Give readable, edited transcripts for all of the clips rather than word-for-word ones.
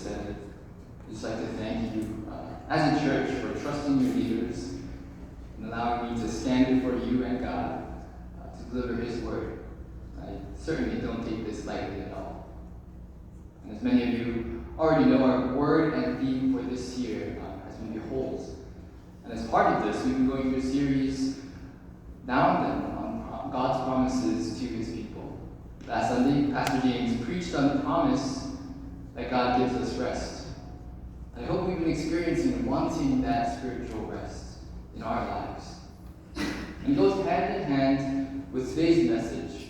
said, I'd just like to thank you as a church for trusting your leaders and allowing me to stand before you and God to deliver His word. I certainly don't take this lightly at all. And as many of you already know, our word and theme for this year has been Behold. And as part of this, we've been going through a series now and then on God's promises to His people. Last Sunday, Pastor James preached on the promise that God gives us rest. And I hope we've been experiencing and wanting that spiritual rest in our lives. And it goes hand in hand with today's message,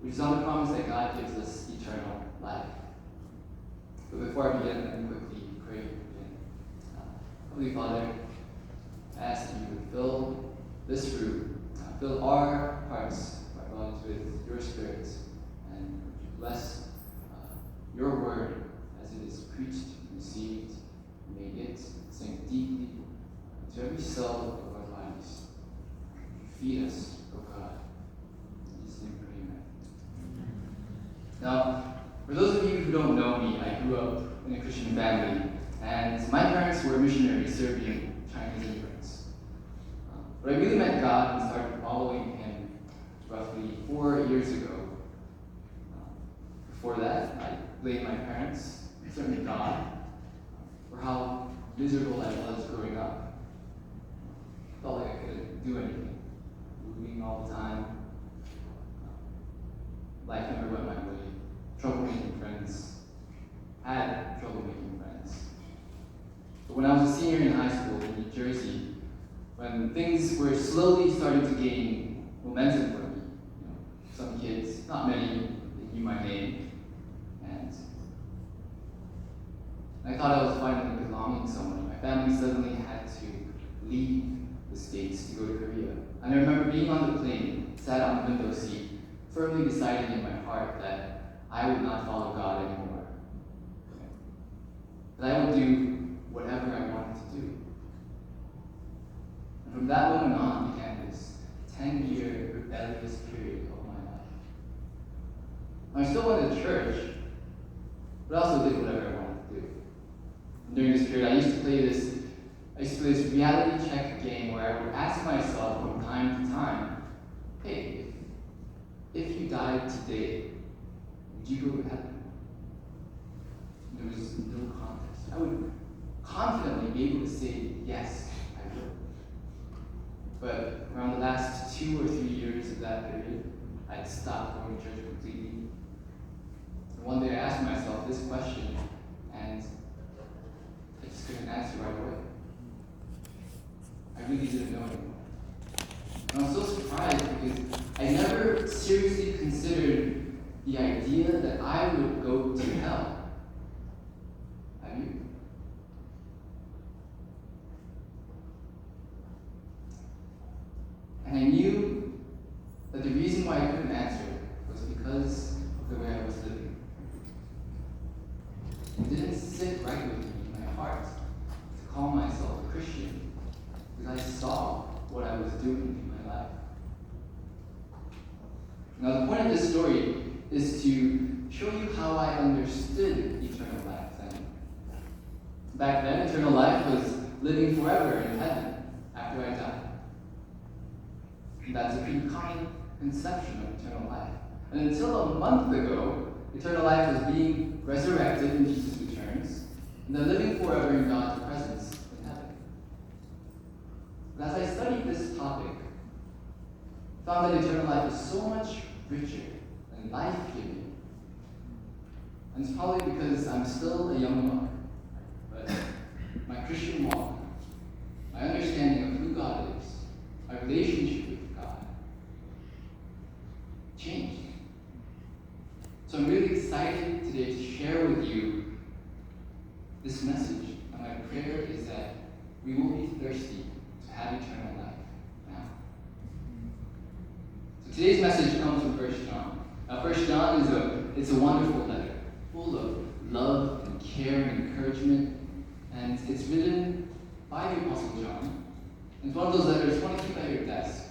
which is on the promise that God gives us eternal life. But before I begin, let me quickly pray. Holy Father, I ask that you would fill this room, fill our hearts, our bodies with your Spirit, and would you bless your word as it is preached, received, may it sink deeply into every cell of our lives. Feed us, O God. In Jesus' name, amen. Now, for those of you who don't know me, I grew up in a Christian family, and my parents were missionaries serving Chinese immigrants. But I really met God and started following Him roughly 4 years ago. Before that, I blamed my parents, certainly God, for how miserable I was growing up. I felt like I couldn't do anything. Moving all the time. Life never went my way. Trouble making friends. Had trouble making friends. But when I was a senior in high school in New Jersey, when things were slowly starting to gain momentum for me, some kids, not many, they knew my name, and I thought I was finally belonging somewhere. My family suddenly had to leave the States to go to Korea. And I remember being on the plane, sat on the window seat, firmly deciding in my heart that I would not follow God anymore. That I would do whatever I wanted to do. And from that moment on began this 10-year rebellious period of my life. I still went to church, but I also did whatever I wanted to do. And during this period, I used to play this reality check game where I would ask myself from time to time, hey, if you died today, would you go to heaven? There was no contest. I would confidently be able to say, yes, I would. But around the last 2 or 3 years of that period, I'd stopped going to church completely. And one day I asked myself this question, and I just couldn't answer right away. I really didn't know anymore. And I was so surprised because I never seriously considered the idea that I would go to hell. Have you? And I knew that the reason why I couldn't answer was because of the way I was living. It didn't sit right with me in my heart to call myself a Christian. Because I saw what I was doing in my life. Now, the point of this story is to show you how I understood eternal life then. Back then, eternal life was living forever in heaven after I died. And that's a pretty common conception of eternal life. And until a month ago, eternal life was being resurrected when Jesus returns, and then living forever in God's presence. As I studied this topic, I found that eternal life is so much richer and life-giving. And it's probably because I'm still a young buck, but my Christian walk, my understanding of who God is, my relationship with God, changed. So I'm really excited today to share with you this message. And my prayer is that we will be thirsty to have eternal life now. So today's message comes from 1 John. Now 1 John is a wonderful letter, full of love and care and encouragement, and it's written by the Apostle John. And it's one of those letters you want to keep at your desk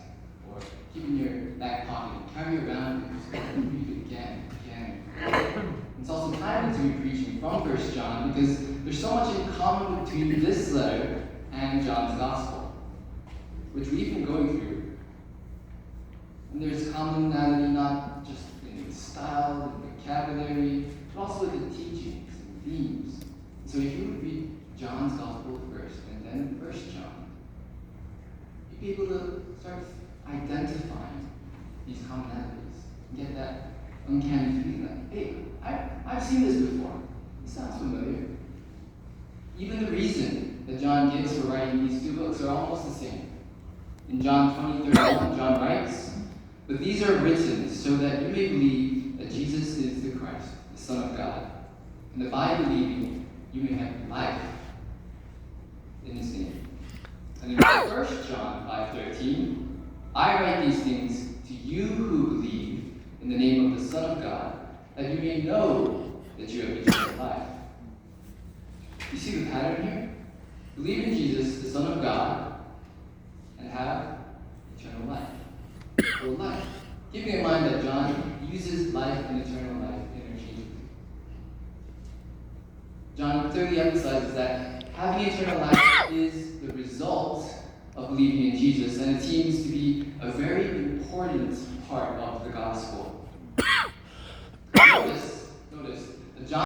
or keep in your back pocket, carry around and read it again and again. It's also timely to be preaching from 1 John because there's so much in common between this letter and John's Gospel, which we've been going through. And there's commonality not just in the style, the vocabulary, but also in the teachings and themes. So if you would read John's Gospel first and then 1 John, you'd be able to start identifying these commonalities and get that uncanny feeling like, hey, I've seen this before. It sounds familiar. Even the reason that John gives for writing these two books are almost the same. In John 20:31, John writes, "But these are written so that you may believe that Jesus is the Christ, the Son of God, and that by believing you may have life in his name." And in 1 John 5:13, "I write these things to you who believe in the name of the Son of God, that you may know that you have eternal life." You see the pattern here? Believe in Jesus, the Son of God, and have eternal life. Or life. Keeping in mind that John uses life and eternal life interchangeably. John clearly emphasizes that having eternal life is the result of believing in Jesus, and it seems to be a very important part of the gospel.